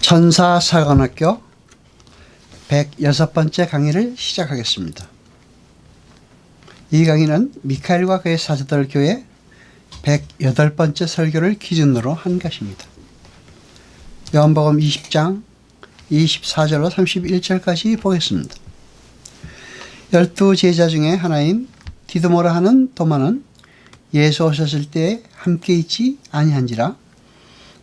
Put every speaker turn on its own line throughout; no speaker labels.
천사사관학교 106번째 강의를 시작하겠습니다. 이 강의는 미카엘과 그의 사제들 교회 108번째 설교를 기준으로 한 것입니다. 요한복음 20장 24절로 31절까지 보겠습니다. 12제자 중에 하나인 디드모라 하는 도마는 예수 오셨을 때에 함께 있지 아니한지라.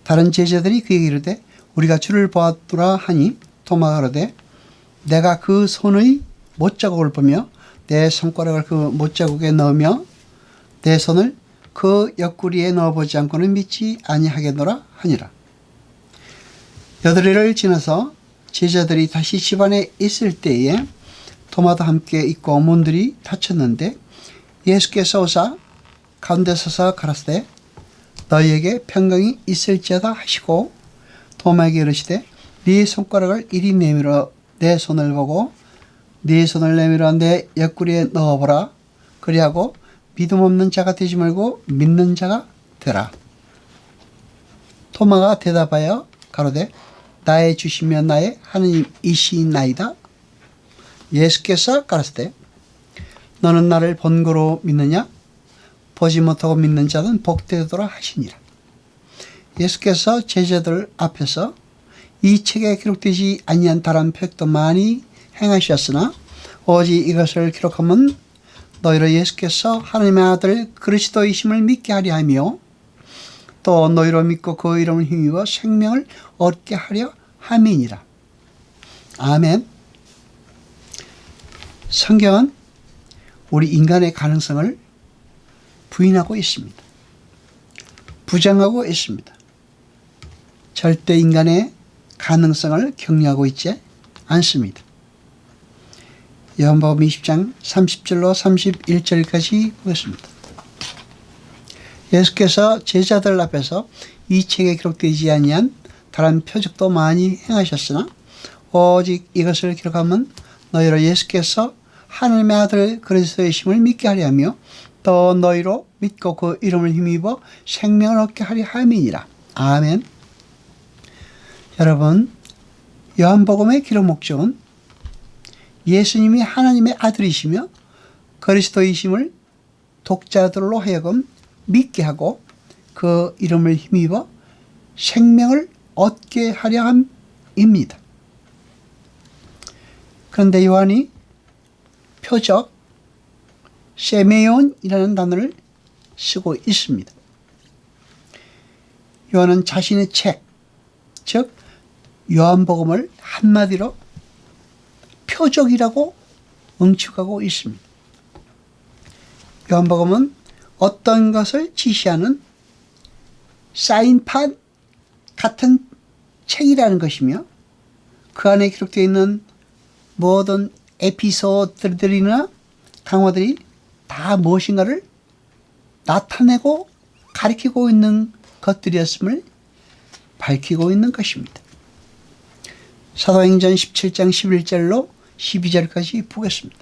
다른 제자들이 그에게 이르되 우리가 주를 보았노라 하니 도마가 이르되 내가 그 손의 못자국을 보며 내 손가락을 그 못자국에 넣으며 내 손을 그 옆구리에 넣어보지 않고는 믿지 아니하겠노라 하니라. 8일을 지나서 제자들이 다시 집안에 있을 때에 도마도 함께 있고 문들이 닫혔는데 예수께서 오사 가운데 서서 가라사대 너희에게 평강이 있을지어다 하시고 도마에게 이르시되 네 손가락을 이리 내밀어 내 손을 보고 네 손을 내밀어 내 옆구리에 넣어보라. 그리하고 믿음 없는 자가 되지 말고 믿는 자가 되라. 도마가 대답하여 가로되 나의 주시며 나의 하느님이시나이다. 예수께서 가라사대 너는 나를 본 거로 믿느냐? 보지 못하고 믿는 자는 복되도록 하시니라. 예수께서 제자들 앞에서 이 책에 기록되지 아니한 다른 표적도 많이 행하셨으나 오직 이것을 기록하면 너희로 예수께서 하나님의 아들 그리스도이심을 믿게 하려 하며 또 너희로 믿고 그 이름을 힘입어 생명을 얻게 하려 함이니라. 아멘. 성경은 우리 인간의 가능성을 부인하고 있습니다. 부정하고 있습니다. 절대 인간의 가능성을 격려하고 있지 않습니다. 요한복음 20장 30절로 31절까지 보겠습니다. 예수께서 제자들 앞에서 이 책에 기록되지 아니한 다른 표적도 많이 행하셨으나 오직 이것을 기록하면 너희로 예수께서 하나님의 아들 그리스도이심을 믿게 하려 하며 또 너희로 믿고 그 이름을 힘입어 생명을 얻게 하려 함이니라. 아멘. 여러분, 요한복음의 기록 목적은 예수님이 하나님의 아들이시며 그리스도이심을 독자들로 하여금 믿게 하고 그 이름을 힘입어 생명을 얻게 하려 함입니다. 그런데 요한이 표적 세메온이라는 단어를 쓰고 있습니다. 요한은 자신의 책, 즉 요한복음을 한마디로 표적이라고 응축하고 있습니다. 요한복음은 어떤 것을 지시하는 사인판 같은 책이라는 것이며 그 안에 기록되어 있는 모든 에피소드들이나 강화들이 다 무엇인가를 나타내고 가리키고 있는 것들이었음을 밝히고 있는 것입니다. 사도행전 17장 11절로 12절까지 보겠습니다.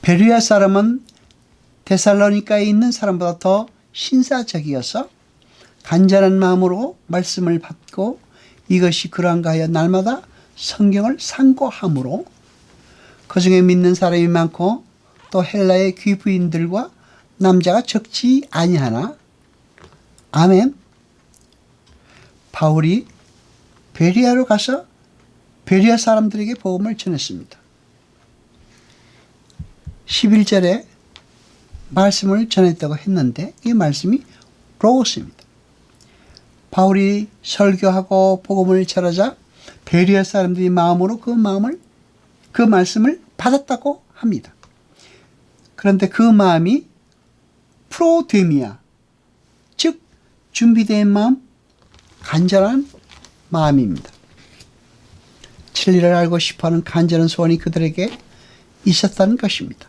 베르야 사람은 데살로니가에 있는 사람보다 더 신사적이어서 간절한 마음으로 말씀을 받고 이것이 그러한가 하여 날마다 성경을 상고함으로 그 중에 믿는 사람이 많고 또 헬라의 귀부인들과 남자가 적지 아니하나. 아멘. 바울이 베리아로 가서 베리아 사람들에게 복음을 전했습니다. 11절에 말씀을 전했다고 했는데 이 말씀이 로고스입니다. 바울이 설교하고 복음을 전하자 베리아 사람들이 마음으로 그 말씀을 받았다고 합니다. 그런데 그 마음이 프로데미아, 즉 준비된 마음, 간절한 마음입니다. 진리를 알고 싶어하는 간절한 소원이 그들에게 있었다는 것입니다.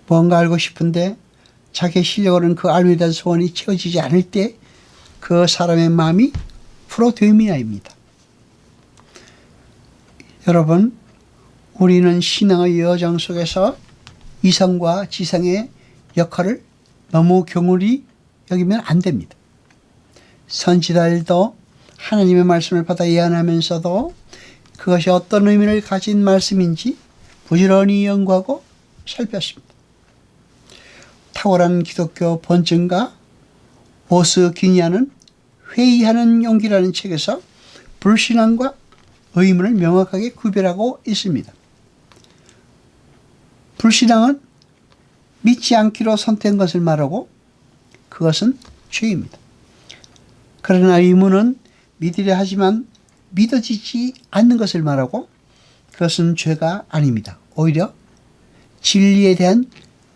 뭔가 알고 싶은데 자기의 실력으로는 그 알미에 대한 소원이 채워지지 않을 때 그 사람의 마음이 프로데미아입니다. 여러분, 우리는 신앙의 여정 속에서 이성과 지성의 역할을 너무 경홀히 여기면 안 됩니다. 선지자들도 하나님의 말씀을 받아 예언하면서도 그것이 어떤 의미를 가진 말씀인지 부지런히 연구하고 살폈습니다. 탁월한 기독교 본증가 보스 기니아는 회의하는 용기라는 책에서 불신앙과 의문을 명확하게 구별하고 있습니다. 불신앙은 믿지 않기로 선택한 것을 말하고 그것은 죄입니다. 그러나 의문은 믿으려 하지만 믿어지지 않는 것을 말하고 그것은 죄가 아닙니다. 오히려 진리에 대한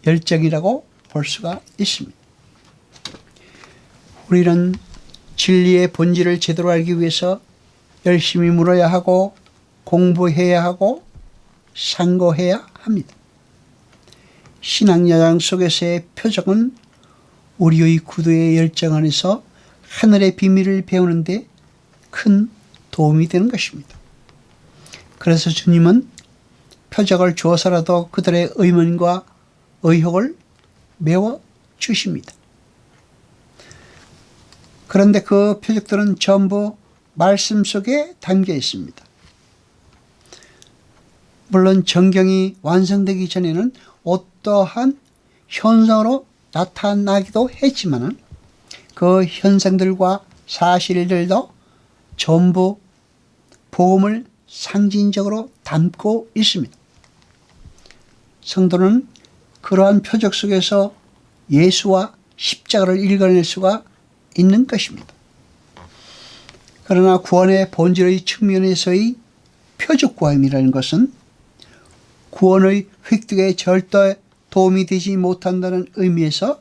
열정이라고 볼 수가 있습니다. 우리는 진리의 본질을 제대로 알기 위해서 열심히 물어야 하고 공부해야 하고 상고해야 합니다. 신앙여정 속에서의 표적은 우리의 구도의 열정 안에서 하늘의 비밀을 배우는 데 큰 도움이 되는 것입니다. 그래서 주님은 표적을 주어서라도 그들의 의문과 의혹을 메워 주십니다. 그런데 그 표적들은 전부 말씀 속에 담겨 있습니다. 물론 정경이 완성되기 전에는 어떠한 현상으로 나타나기도 했지만 그 현상들과 사실들도 전부 복음을 상징적으로 담고 있습니다. 성도는 그러한 표적 속에서 예수와 십자가를 읽어낼 수가 있는 것입니다. 그러나 구원의 본질의 측면에서의 표적 구함이라는 것은 구원의 획득에 절대 도움이 되지 못한다는 의미에서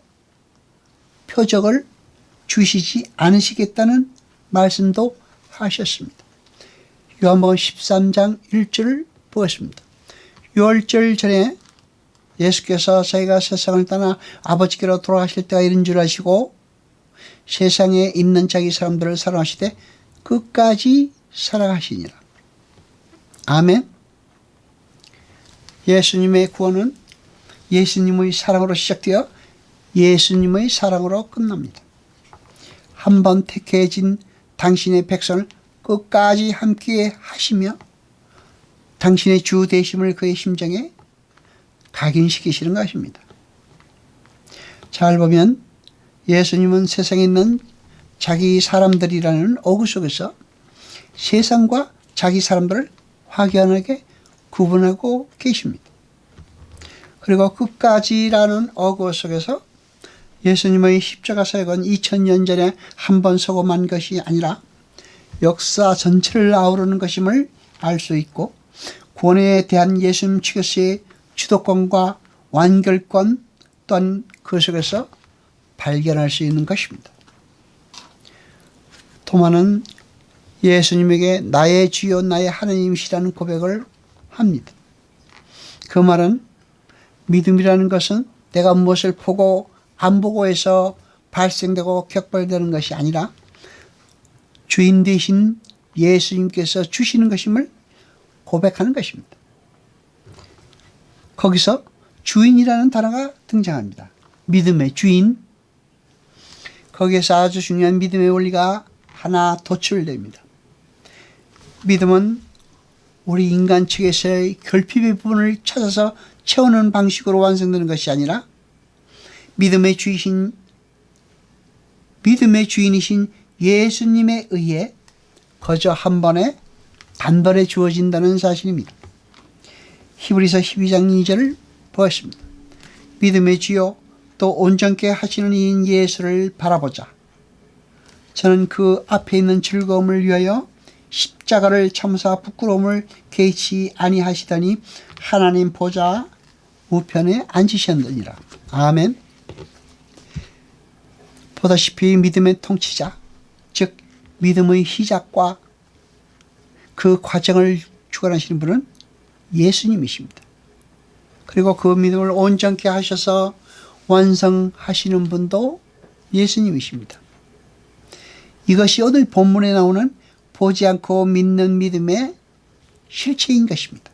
표적을 주시지 않으시겠다는 말씀도 하셨습니다. 요한복음 13장 1절을 보겠습니다. 6절 전에 예수께서 자기가 세상을 떠나 아버지께로 돌아가실 때가 이른 줄 아시고 세상에 있는 자기 사람들을 사랑하시되 끝까지 사랑하시니라. 아멘. 예수님의 구원은 예수님의 사랑으로 시작되어 예수님의 사랑으로 끝납니다. 한번 택해진 당신의 백성을 끝까지 함께 하시며 당신의 주 되심을 그의 심정에 각인시키시는 것입니다. 잘 보면 예수님은 세상에 있는 자기 사람들이라는 어구 속에서 세상과 자기 사람들을 확연하게 구분하고 계십니다. 그리고 끝까지라는 어구 속에서 예수님의 십자가 사역은 2000년 전에 한 번 서고만 것이 아니라 역사 전체를 아우르는 것임을 알 수 있고 구원에 대한 예수님 측에서의 주도권과 완결권 또한 그 속에서 발견할 수 있는 것입니다. 토마는 예수님에게 나의 주여 나의 하나님이시라는 고백을 합니다. 그 말은 믿음이라는 것은 내가 무엇을 보고 안 보고 해서 발생되고 격발되는 것이 아니라 주인 되신 예수님께서 주시는 것임을 고백하는 것입니다. 거기서 주인이라는 단어가 등장합니다. 믿음의 주인. 거기에서 아주 중요한 믿음의 원리가 하나 도출됩니다. 믿음은 우리 인간 측에서의 결핍의 부분을 찾아서 채우는 방식으로 완성되는 것이 아니라 믿음의 주인이신 예수님에 의해 거저 한 번에 단번에 주어진다는 사실입니다. 히브리서 12장 2절을 보았습니다. 믿음의 주요 또 온전케 하시는 이인 예수를 바라보자. 저는 그 앞에 있는 즐거움을 위하여 십자가를 참사 부끄러움을 개의치 아니하시더니 하나님 보좌 우편에 앉으셨느니라. 아멘. 보다시피 믿음의 통치자, 즉 믿음의 시작과 그 과정을 주관하시는 분은 예수님이십니다. 그리고 그 믿음을 온전케 하셔서 완성하시는 분도 예수님이십니다. 이것이 오늘 본문에 나오는 보지 않고 믿는 믿음의 실체인 것입니다.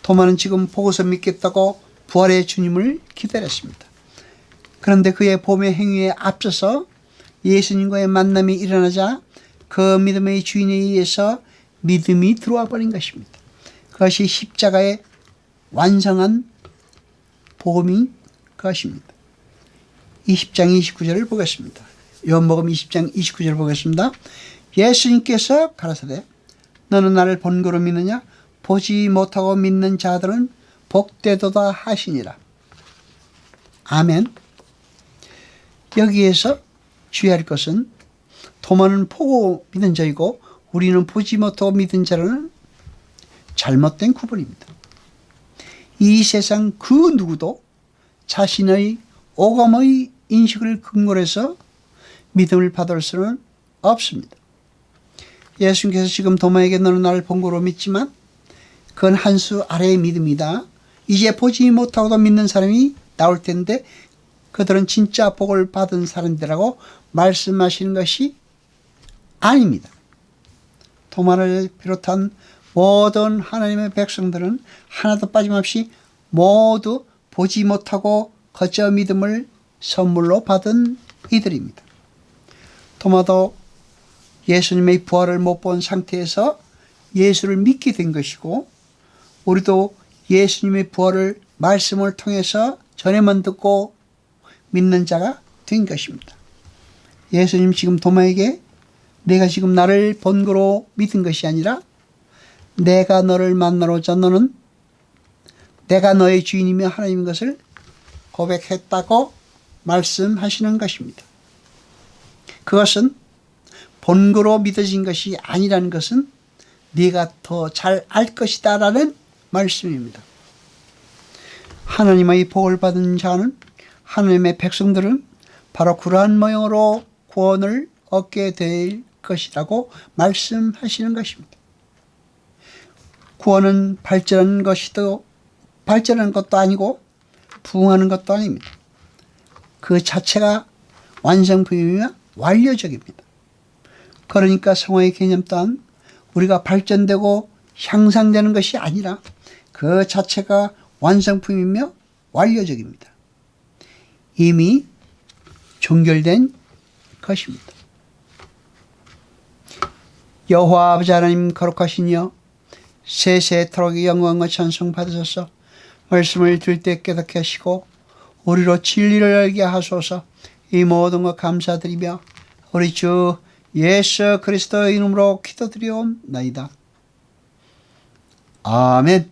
도마는 지금 보고서 믿겠다고 부활의 주님을 기다렸습니다. 그런데 그의 봄의 행위에 앞서서 예수님과의 만남이 일어나자 그 믿음의 주인에 의해서 믿음이 들어와 버린 것입니다. 그것이 십자가의 완성한 복음인 것입니다. 20장 29절을 보겠습니다. 요한복음 20장 29절을 보겠습니다. 예수님께서 가라사대 너는 나를 본거로 믿느냐? 보지 못하고 믿는 자들은 복되도다 하시니라. 아멘. 여기에서 주의할 것은 도마는 보고 믿은 자이고 우리는 보지 못하고 믿은 자라는 잘못된 구분입니다. 이 세상 그 누구도 자신의 오감의 인식을 근거로 해서 믿음을 받을 수는 없습니다. 예수님께서 지금 도마에게 너는 나를 본거로 믿지만 그건 한 수 아래의 믿음이다. 이제 보지 못하고도 믿는 사람이 나올 텐데 그들은 진짜 복을 받은 사람들이라고 말씀하시는 것이 아닙니다. 도마를 비롯한 모든 하나님의 백성들은 하나도 빠짐없이 모두 보지 못하고 거저 믿음을 선물로 받은 이들입니다. 도마도 예수님의 부활을 못 본 상태에서 예수를 믿게 된 것이고 우리도 예수님의 부활을 말씀을 통해서 전에만 듣고 믿는 자가 된 것입니다. 예수님 지금 도마에게 내가 지금 나를 본거로 믿은 것이 아니라 내가 너를 만나러 오자 너는 내가 너의 주인이며 하나님인 것을 고백했다고 말씀하시는 것입니다. 그것은 본거로 믿어진 것이 아니라는 것은 네가 더 잘 알 것이다 라는 말씀입니다. 하나님의 복을 받은 자는 하나님의 백성들은 바로 그러한 모형으로 구원을 얻게 될 것이라고 말씀하시는 것입니다. 구원은 발전하는 것도 아니고 부흥하는 것도 아닙니다. 그 자체가 완성품이며 완료적입니다. 그러니까 성화의 개념 또한 우리가 발전되고 향상되는 것이 아니라 그 자체가 완성품이며 완료적입니다. 이미 종결된 것입니다. 여호와 아버지 하나님 거룩하시니여 세세토록 영광과 찬송 받으소서. 말씀을 들을 때 깨닫게 하시고 우리로 진리를 알게 하소서. 이 모든 것 감사드리며 우리 주 예수 그리스도의 이름으로 기도드리옵나이다. 아멘.